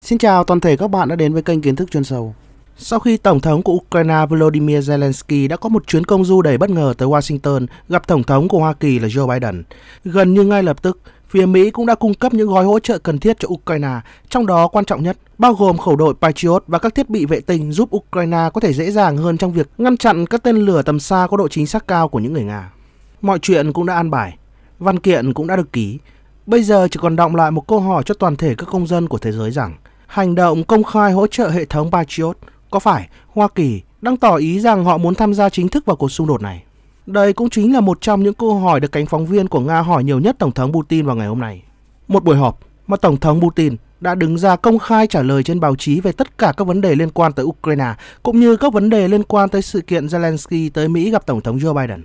Xin chào toàn thể các bạn đã đến với kênh Kiến thức chuyên sâu. Sau khi Tổng thống của Ukraine Volodymyr Zelensky đã có một chuyến công du đầy bất ngờ tới Washington gặp Tổng thống của Hoa Kỳ là Joe Biden, gần như ngay lập tức, phía Mỹ cũng đã cung cấp những gói hỗ trợ cần thiết cho Ukraine, trong đó quan trọng nhất bao gồm khẩu đội Patriot và các thiết bị vệ tinh giúp Ukraine có thể dễ dàng hơn trong việc ngăn chặn các tên lửa tầm xa có độ chính xác cao của những người Nga. Mọi chuyện cũng đã an bài, văn kiện cũng đã được ký. Bây giờ chỉ còn đọng lại một câu hỏi cho toàn thể các công dân của thế giới rằng hành động công khai hỗ trợ hệ thống Patriot có phải Hoa Kỳ đang tỏ ý rằng họ muốn tham gia chính thức vào cuộc xung đột này? Đây cũng chính là một trong những câu hỏi được cánh phóng viên của Nga hỏi nhiều nhất Tổng thống Putin vào ngày hôm nay. Một buổi họp mà Tổng thống Putin đã đứng ra công khai trả lời trên báo chí về tất cả các vấn đề liên quan tới Ukraine cũng như các vấn đề liên quan tới sự kiện Zelensky tới Mỹ gặp Tổng thống Joe Biden.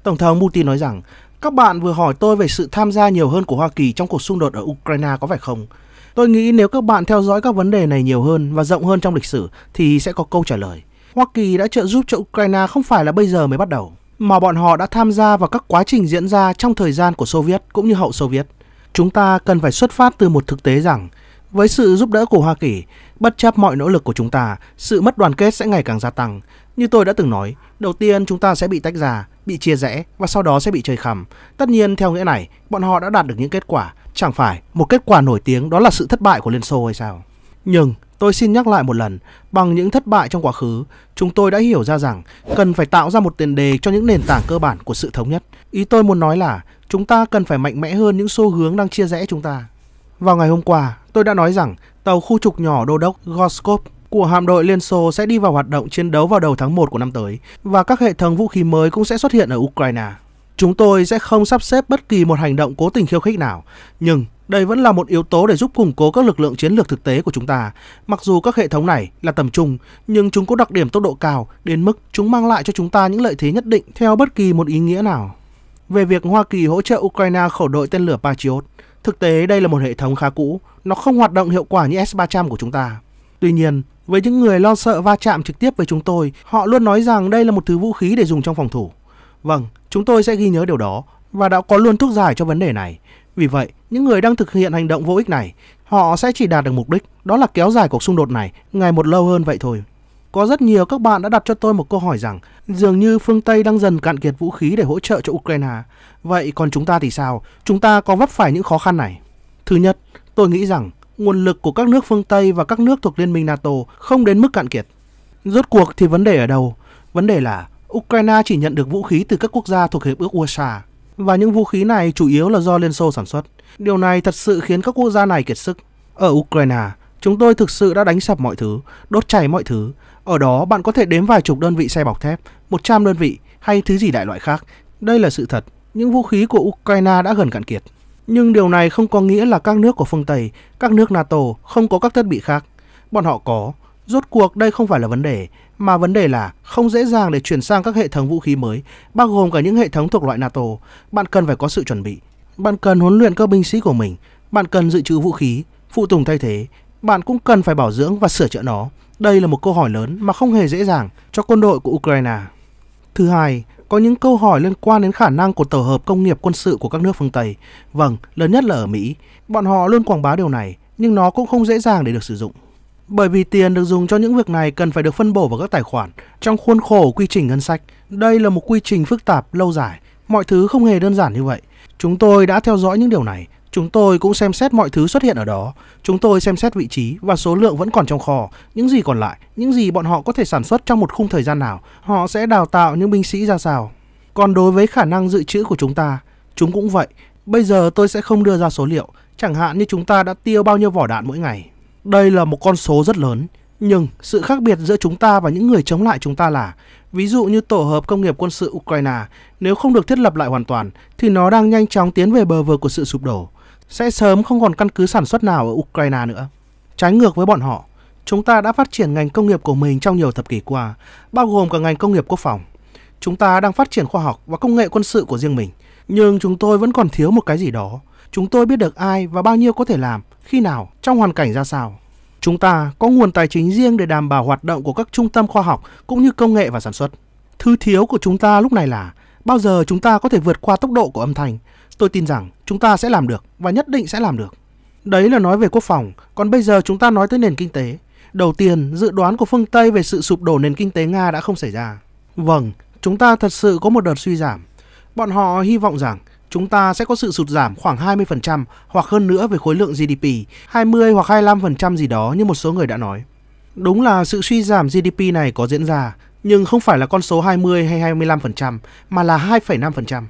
Tổng thống Putin nói rằng các bạn vừa hỏi tôi về sự tham gia nhiều hơn của Hoa Kỳ trong cuộc xung đột ở Ukraine có phải không? Tôi nghĩ nếu các bạn theo dõi các vấn đề này nhiều hơn và rộng hơn trong lịch sử thì sẽ có câu trả lời. Hoa Kỳ đã trợ giúp cho Ukraine không phải là bây giờ mới bắt đầu, mà bọn họ đã tham gia vào các quá trình diễn ra trong thời gian của Xô Viết cũng như hậu Xô Viết. Chúng ta cần phải xuất phát từ một thực tế rằng với sự giúp đỡ của Hoa Kỳ, bất chấp mọi nỗ lực của chúng ta, sự mất đoàn kết sẽ ngày càng gia tăng. Như tôi đã từng nói, đầu tiên chúng ta sẽ bị tách ra, bị chia rẽ và sau đó sẽ bị chơi khăm. Tất nhiên theo nghĩa này, bọn họ đã đạt được những kết quả. Chẳng phải một kết quả nổi tiếng đó là sự thất bại của Liên Xô hay sao? Nhưng tôi xin nhắc lại một lần, bằng những thất bại trong quá khứ, chúng tôi đã hiểu ra rằng cần phải tạo ra một tiền đề cho những nền tảng cơ bản của sự thống nhất. Ý tôi muốn nói là chúng ta cần phải mạnh mẽ hơn những xu hướng đang chia rẽ chúng ta. Vào ngày hôm qua, tôi đã nói rằng tàu khu trục nhỏ đô đốc Gorskov của hạm đội Liên Xô sẽ đi vào hoạt động chiến đấu vào đầu tháng 1 của năm tới và các hệ thống vũ khí mới cũng sẽ xuất hiện ở Ukraine. Chúng tôi sẽ không sắp xếp bất kỳ một hành động cố tình khiêu khích nào, nhưng đây vẫn là một yếu tố để giúp củng cố các lực lượng chiến lược thực tế của chúng ta. Mặc dù các hệ thống này là tầm trung, nhưng chúng có đặc điểm tốc độ cao đến mức chúng mang lại cho chúng ta những lợi thế nhất định theo bất kỳ một ý nghĩa nào. Về việc Hoa Kỳ hỗ trợ Ukraine khẩu đội tên lửa Patriot, thực tế đây là một hệ thống khá cũ, nó không hoạt động hiệu quả như S-300 của chúng ta. Tuy nhiên, với những người lo sợ va chạm trực tiếp với chúng tôi, họ luôn nói rằng đây là một thứ vũ khí để dùng trong phòng thủ. Vâng, chúng tôi sẽ ghi nhớ điều đó và đã có luôn thuốc giải cho vấn đề này. Vì vậy, những người đang thực hiện hành động vô ích này, họ sẽ chỉ đạt được mục đích, đó là kéo dài cuộc xung đột này ngày một lâu hơn vậy thôi. Có rất nhiều các bạn đã đặt cho tôi một câu hỏi rằng dường như phương Tây đang dần cạn kiệt vũ khí để hỗ trợ cho Ukraine. Vậy còn chúng ta thì sao? Chúng ta có vấp phải những khó khăn này? Thứ nhất, tôi nghĩ rằng nguồn lực của các nước phương Tây và các nước thuộc Liên minh NATO không đến mức cạn kiệt. Rốt cuộc thì vấn đề ở đâu? Vấn đề là Ukraine chỉ nhận được vũ khí từ các quốc gia thuộc Hiệp ước Warsaw, và những vũ khí này chủ yếu là do Liên Xô sản xuất. Điều này thật sự khiến các quốc gia này kiệt sức. Ở Ukraine, chúng tôi thực sự đã đánh sập mọi thứ, đốt cháy mọi thứ. Ở đó bạn có thể đếm vài chục đơn vị xe bọc thép, 100 đơn vị hay thứ gì đại loại khác. Đây là sự thật, những vũ khí của Ukraine đã gần cạn kiệt. Nhưng điều này không có nghĩa là các nước của phương Tây, các nước NATO không có các thiết bị khác. Bọn họ có. Rốt cuộc đây không phải là vấn đề, mà vấn đề là không dễ dàng để chuyển sang các hệ thống vũ khí mới, bao gồm cả những hệ thống thuộc loại NATO. Bạn cần phải có sự chuẩn bị. Bạn cần huấn luyện các binh sĩ của mình. Bạn cần dự trữ vũ khí, phụ tùng thay thế. Bạn cũng cần phải bảo dưỡng và sửa chữa nó. Đây là một câu hỏi lớn mà không hề dễ dàng cho quân đội của Ukraine. Thứ hai, có những câu hỏi liên quan đến khả năng của tổ hợp công nghiệp quân sự của các nước phương Tây. Vâng, lớn nhất là ở Mỹ. Bọn họ luôn quảng bá điều này, nhưng nó cũng không dễ dàng để được sử dụng. Bởi vì tiền được dùng cho những việc này cần phải được phân bổ vào các tài khoản trong khuôn khổ quy trình ngân sách. Đây là một quy trình phức tạp, lâu dài. Mọi thứ không hề đơn giản như vậy. Chúng tôi đã theo dõi những điều này. Chúng tôi cũng xem xét mọi thứ xuất hiện ở đó. Chúng tôi xem xét vị trí và số lượng vẫn còn trong kho. Những gì còn lại, những gì bọn họ có thể sản xuất trong một khung thời gian nào. Họ sẽ đào tạo những binh sĩ ra sao. Còn đối với khả năng dự trữ của chúng cũng vậy. Bây giờ tôi sẽ không đưa ra số liệu. Chẳng hạn như chúng ta đã tiêu bao nhiêu vỏ đạn mỗi ngày. Đây là một con số rất lớn, nhưng sự khác biệt giữa chúng ta và những người chống lại chúng ta là, ví dụ như tổ hợp công nghiệp quân sự Ukraine, nếu không được thiết lập lại hoàn toàn, thì nó đang nhanh chóng tiến về bờ vực của sự sụp đổ, sẽ sớm không còn căn cứ sản xuất nào ở Ukraine nữa. Trái ngược với bọn họ, chúng ta đã phát triển ngành công nghiệp của mình trong nhiều thập kỷ qua, bao gồm cả ngành công nghiệp quốc phòng. Chúng ta đang phát triển khoa học và công nghệ quân sự của riêng mình, nhưng chúng tôi vẫn còn thiếu một cái gì đó. Chúng tôi biết được ai và bao nhiêu có thể làm, khi nào, trong hoàn cảnh ra sao. Chúng ta có nguồn tài chính riêng để đảm bảo hoạt động của các trung tâm khoa học cũng như công nghệ và sản xuất. Thứ thiếu của chúng ta lúc này là bao giờ chúng ta có thể vượt qua tốc độ của âm thanh. Tôi tin rằng chúng ta sẽ làm được và nhất định sẽ làm được. Đấy là nói về quốc phòng, còn bây giờ chúng ta nói tới nền kinh tế. Đầu tiên, dự đoán của phương Tây về sự sụp đổ nền kinh tế Nga đã không xảy ra. Vâng, chúng ta thật sự có một đợt suy giảm. Bọn họ hy vọng rằng chúng ta sẽ có sự sụt giảm khoảng 20% hoặc hơn nữa về khối lượng GDP, 20 hoặc 25% gì đó như một số người đã nói. Đúng là sự suy giảm GDP này có diễn ra, nhưng không phải là con số 20 hay 25%, mà là 2,5%.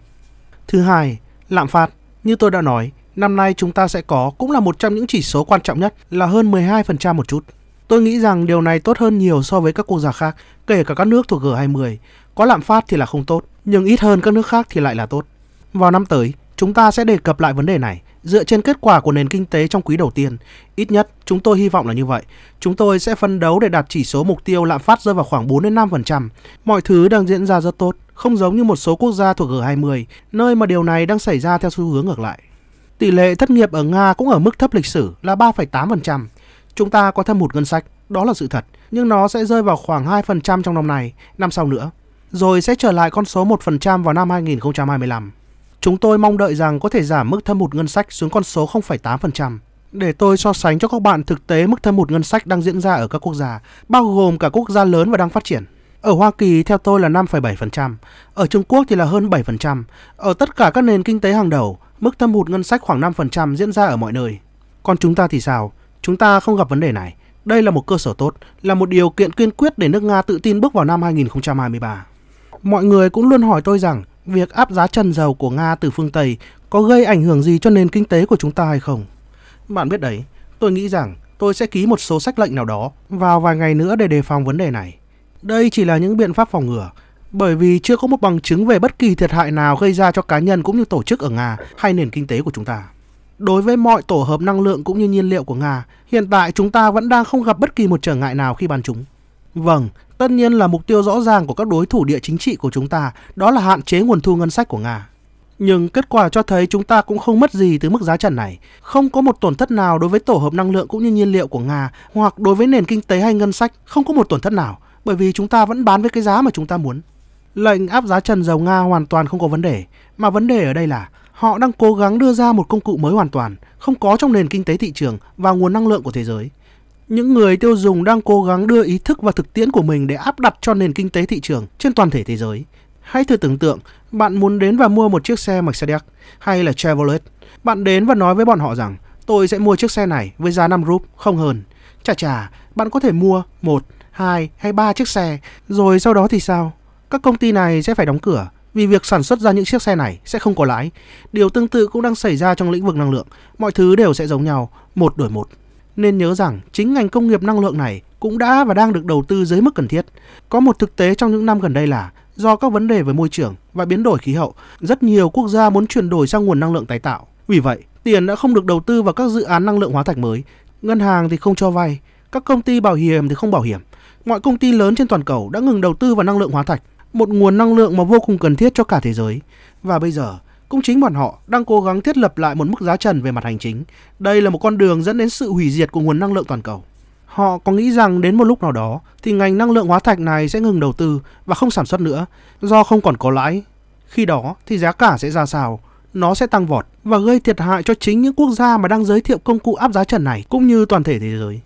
Thứ hai, lạm phát. Như tôi đã nói, năm nay chúng ta sẽ cũng là một trong những chỉ số quan trọng nhất là hơn 12% một chút. Tôi nghĩ rằng điều này tốt hơn nhiều so với các quốc gia khác, kể cả các nước thuộc G20. Có lạm phát thì là không tốt, nhưng ít hơn các nước khác thì lại là tốt. Vào năm tới, chúng ta sẽ đề cập lại vấn đề này, dựa trên kết quả của nền kinh tế trong quý đầu tiên. Ít nhất, chúng tôi hy vọng là như vậy. Chúng tôi sẽ phấn đấu để đạt chỉ số mục tiêu lạm phát rơi vào khoảng 4-5%. Mọi thứ đang diễn ra rất tốt, không giống như một số quốc gia thuộc G20, nơi mà điều này đang xảy ra theo xu hướng ngược lại. Tỷ lệ thất nghiệp ở Nga cũng ở mức thấp lịch sử là 3,8%. Chúng ta có thâm hụt ngân sách, đó là sự thật, nhưng nó sẽ rơi vào khoảng 2% trong năm này, năm sau nữa, rồi sẽ trở lại con số 1% vào năm 2025. Chúng tôi mong đợi rằng có thể giảm mức thâm hụt ngân sách xuống con số 0,8%. Để tôi so sánh cho các bạn thực tế mức thâm hụt ngân sách đang diễn ra ở các quốc gia, bao gồm cả quốc gia lớn và đang phát triển. Ở Hoa Kỳ theo tôi là 5,7%, ở Trung Quốc thì là hơn 7%, ở tất cả các nền kinh tế hàng đầu, mức thâm hụt ngân sách khoảng 5% diễn ra ở mọi nơi. Còn chúng ta thì sao? Chúng ta không gặp vấn đề này. Đây là một cơ sở tốt, là một điều kiện kiên quyết để nước Nga tự tin bước vào năm 2023. Mọi người cũng luôn hỏi tôi rằng việc áp giá trần dầu của Nga từ phương Tây có gây ảnh hưởng gì cho nền kinh tế của chúng ta hay không? Bạn biết đấy, tôi nghĩ rằng tôi sẽ ký một số sắc lệnh nào đó vào vài ngày nữa để đề phòng vấn đề này. Đây chỉ là những biện pháp phòng ngừa, bởi vì chưa có một bằng chứng về bất kỳ thiệt hại nào gây ra cho cá nhân cũng như tổ chức ở Nga hay nền kinh tế của chúng ta. Đối với mọi tổ hợp năng lượng cũng như nhiên liệu của Nga, hiện tại chúng ta vẫn đang không gặp bất kỳ một trở ngại nào khi bán chúng. Vâng, tất nhiên là mục tiêu rõ ràng của các đối thủ địa chính trị của chúng ta, đó là hạn chế nguồn thu ngân sách của Nga. Nhưng kết quả cho thấy chúng ta cũng không mất gì từ mức giá trần này, không có một tổn thất nào đối với tổ hợp năng lượng cũng như nhiên liệu của Nga, hoặc đối với nền kinh tế hay ngân sách, không có một tổn thất nào, bởi vì chúng ta vẫn bán với cái giá mà chúng ta muốn. Lệnh áp giá trần dầu Nga hoàn toàn không có vấn đề, mà vấn đề ở đây là họ đang cố gắng đưa ra một công cụ mới hoàn toàn, không có trong nền kinh tế thị trường và nguồn năng lượng của thế giới. Những người tiêu dùng đang cố gắng đưa ý thức và thực tiễn của mình để áp đặt cho nền kinh tế thị trường trên toàn thể thế giới. Hãy thử tưởng tượng, bạn muốn đến và mua một chiếc xe Mercedes hay là Chevrolet. Bạn đến và nói với bọn họ rằng, tôi sẽ mua chiếc xe này với giá 5 rúp, không hơn. Chà, bạn có thể mua 1, 2 hay 3 chiếc xe, rồi sau đó thì sao? Các công ty này sẽ phải đóng cửa, vì việc sản xuất ra những chiếc xe này sẽ không có lãi. Điều tương tự cũng đang xảy ra trong lĩnh vực năng lượng, mọi thứ đều sẽ giống nhau, một đổi một. Nên nhớ rằng chính ngành công nghiệp năng lượng này cũng đã và đang được đầu tư dưới mức cần thiết. Có một thực tế trong những năm gần đây là do các vấn đề về môi trường và biến đổi khí hậu, rất nhiều quốc gia muốn chuyển đổi sang nguồn năng lượng tái tạo. Vì vậy, tiền đã không được đầu tư vào các dự án năng lượng hóa thạch mới. Ngân hàng thì không cho vay, các công ty bảo hiểm thì không bảo hiểm. Mọi công ty lớn trên toàn cầu đã ngừng đầu tư vào năng lượng hóa thạch, một nguồn năng lượng mà vô cùng cần thiết cho cả thế giới. Và bây giờ, cũng chính bọn họ đang cố gắng thiết lập lại một mức giá trần về mặt hành chính. Đây là một con đường dẫn đến sự hủy diệt của nguồn năng lượng toàn cầu. Họ có nghĩ rằng đến một lúc nào đó thì ngành năng lượng hóa thạch này sẽ ngừng đầu tư và không sản xuất nữa do không còn có lãi. Khi đó thì giá cả sẽ ra sao? Nó sẽ tăng vọt và gây thiệt hại cho chính những quốc gia mà đang giới thiệu công cụ áp giá trần này cũng như toàn thể thế giới.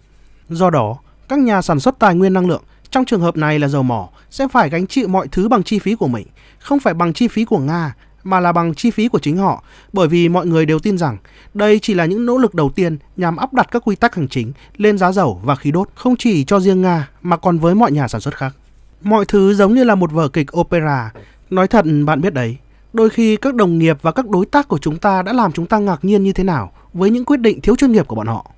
Do đó, các nhà sản xuất tài nguyên năng lượng, trong trường hợp này là dầu mỏ, sẽ phải gánh chịu mọi thứ bằng chi phí của mình, không phải bằng chi phí của Nga, mà là bằng chi phí của chính họ, bởi vì mọi người đều tin rằng đây chỉ là những nỗ lực đầu tiên nhằm áp đặt các quy tắc hành chính lên giá dầu và khí đốt, không chỉ cho riêng Nga mà còn với mọi nhà sản xuất khác. Mọi thứ giống như là một vở kịch opera. Nói thật, bạn biết đấy, đôi khi các đồng nghiệp và các đối tác của chúng ta đã làm chúng ta ngạc nhiên như thế nào với những quyết định thiếu chuyên nghiệp của bọn họ.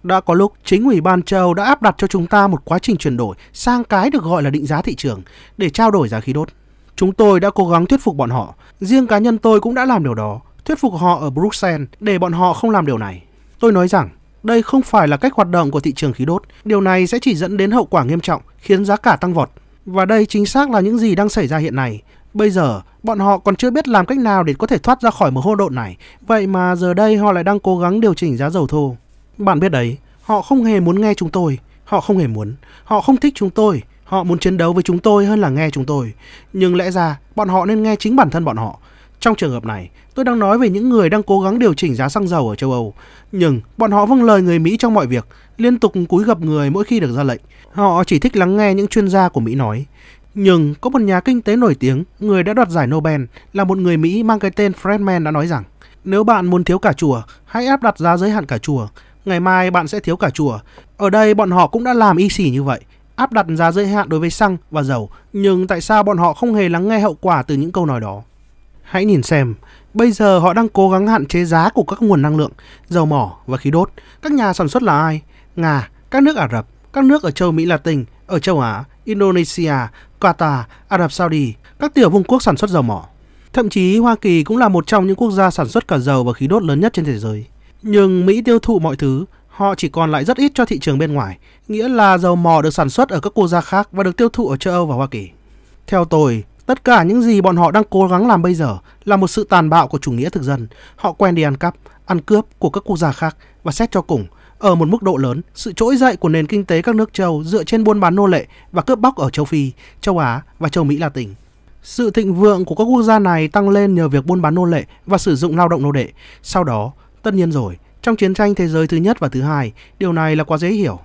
Đã có lúc chính Ủy ban châu Âu đã áp đặt cho chúng ta một quá trình chuyển đổi sang cái được gọi là định giá thị trường để trao đổi giá khí đốt. Chúng tôi đã cố gắng thuyết phục bọn họ, riêng cá nhân tôi cũng đã làm điều đó, thuyết phục họ ở Bruxelles để bọn họ không làm điều này. Tôi nói rằng đây không phải là cách hoạt động của thị trường khí đốt, điều này sẽ chỉ dẫn đến hậu quả nghiêm trọng, khiến giá cả tăng vọt. Và đây chính xác là những gì đang xảy ra hiện nay. Bây giờ, bọn họ còn chưa biết làm cách nào để có thể thoát ra khỏi một hỗn độn này, vậy mà giờ đây họ lại đang cố gắng điều chỉnh giá dầu thô. Bạn biết đấy, họ không hề muốn nghe chúng tôi, họ không hề muốn, họ không thích chúng tôi. Họ muốn chiến đấu với chúng tôi hơn là nghe chúng tôi. Nhưng lẽ ra bọn họ nên nghe chính bản thân bọn họ. Trong trường hợp này, tôi đang nói về những người đang cố gắng điều chỉnh giá xăng dầu ở châu Âu, nhưng bọn họ vâng lời người Mỹ trong mọi việc, liên tục cúi gập người mỗi khi được ra lệnh. Họ chỉ thích lắng nghe những chuyên gia của Mỹ nói. Nhưng có một nhà kinh tế nổi tiếng, người đã đoạt giải Nobel, là một người Mỹ mang cái tên Friedman đã nói rằng, nếu bạn muốn thiếu cà chua, hãy áp đặt giá giới hạn cà chua. Ngày mai bạn sẽ thiếu cà chua. Ở đây bọn họ cũng đã làm y xỉ như vậy, áp đặt giá giới hạn đối với xăng và dầu. Nhưng tại sao bọn họ không hề lắng nghe hậu quả từ những câu nói đó? Hãy nhìn xem, bây giờ họ đang cố gắng hạn chế giá của các nguồn năng lượng, dầu mỏ và khí đốt. Các nhà sản xuất là ai? Nga, các nước Ả Rập, các nước ở châu Mỹ Latin, ở châu Á, Indonesia, Qatar, Ả Rập Saudi, các tiểu vương quốc sản xuất dầu mỏ. Thậm chí Hoa Kỳ cũng là một trong những quốc gia sản xuất cả dầu và khí đốt lớn nhất trên thế giới. Nhưng Mỹ tiêu thụ mọi thứ, họ chỉ còn lại rất ít cho thị trường bên ngoài, nghĩa là dầu mỏ được sản xuất ở các quốc gia khác và được tiêu thụ ở châu Âu và Hoa Kỳ. Theo tôi, tất cả những gì bọn họ đang cố gắng làm bây giờ là một sự tàn bạo của chủ nghĩa thực dân. Họ quen đi ăn cắp, ăn cướp của các quốc gia khác và xét cho cùng, ở một mức độ lớn, sự trỗi dậy của nền kinh tế các nước châu dựa trên buôn bán nô lệ và cướp bóc ở châu Phi, châu Á và châu Mỹ Latin. Sự thịnh vượng của các quốc gia này tăng lên nhờ việc buôn bán nô lệ và sử dụng lao động nô lệ. Sau đó, tất nhiên rồi, trong chiến tranh thế giới thứ nhất và thứ hai, điều này là quá dễ hiểu.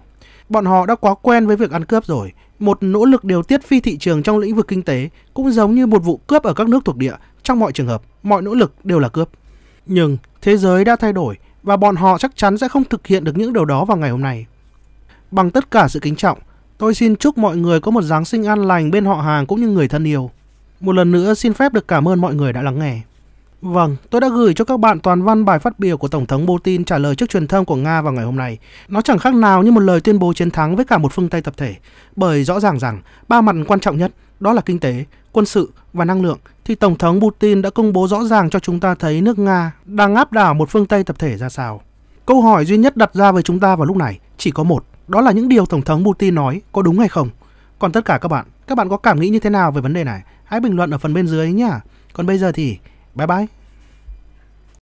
Bọn họ đã quá quen với việc ăn cướp rồi. Một nỗ lực điều tiết phi thị trường trong lĩnh vực kinh tế cũng giống như một vụ cướp ở các nước thuộc địa. Trong mọi trường hợp, mọi nỗ lực đều là cướp. Nhưng thế giới đã thay đổi và bọn họ chắc chắn sẽ không thực hiện được những điều đó vào ngày hôm nay. Bằng tất cả sự kính trọng, tôi xin chúc mọi người có một Giáng sinh an lành bên họ hàng cũng như người thân yêu. Một lần nữa xin phép được cảm ơn mọi người đã lắng nghe. Vâng, tôi đã gửi cho các bạn toàn văn bài phát biểu của Tổng thống Putin trả lời trước truyền thông của Nga vào ngày hôm nay. Nó chẳng khác nào như một lời tuyên bố chiến thắng với cả một phương Tây tập thể. Bởi rõ ràng rằng, ba mặt quan trọng nhất, đó là kinh tế, quân sự và năng lượng, thì Tổng thống Putin đã công bố rõ ràng cho chúng ta thấy nước Nga đang áp đảo một phương Tây tập thể ra sao. Câu hỏi duy nhất đặt ra với chúng ta vào lúc này chỉ có một, đó là những điều Tổng thống Putin nói có đúng hay không. Còn tất cả các bạn có cảm nghĩ như thế nào về vấn đề này? Hãy bình luận ở phần bên dưới nhé. Còn bây giờ thì, bye bye.